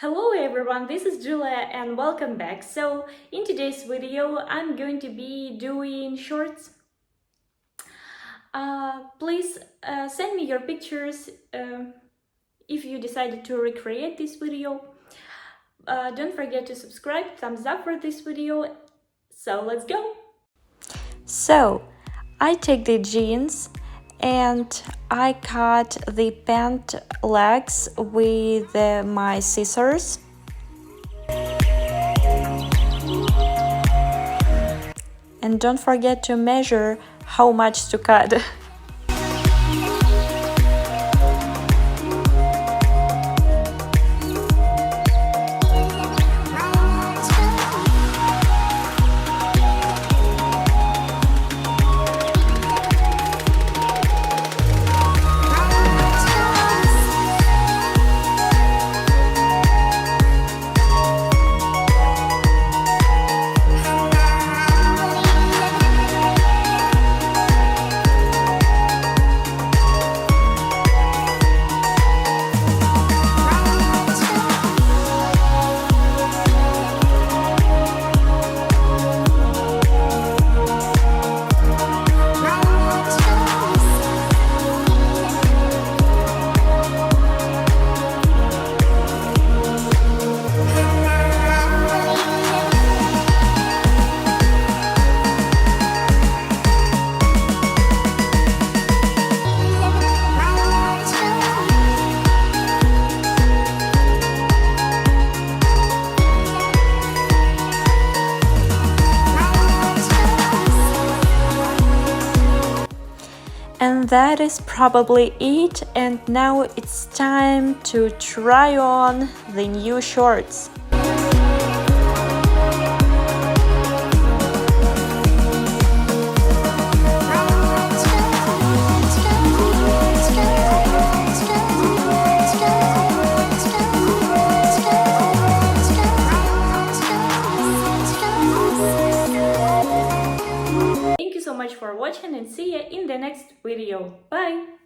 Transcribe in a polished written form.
Hello everyone, this is Julia and welcome back. So in today's video I'm going to be doing shorts. Please send me your pictures if you decided to recreate this video. Don't forget to subscribe, thumbs up for this video. So let's go! So I take the jeans and I cut the pant legs with my scissors. And don't forget to measure how much to cut. And that is probably it, and now it's time to try on the new shorts. Thank you so much for watching and see you in the next video. Bye!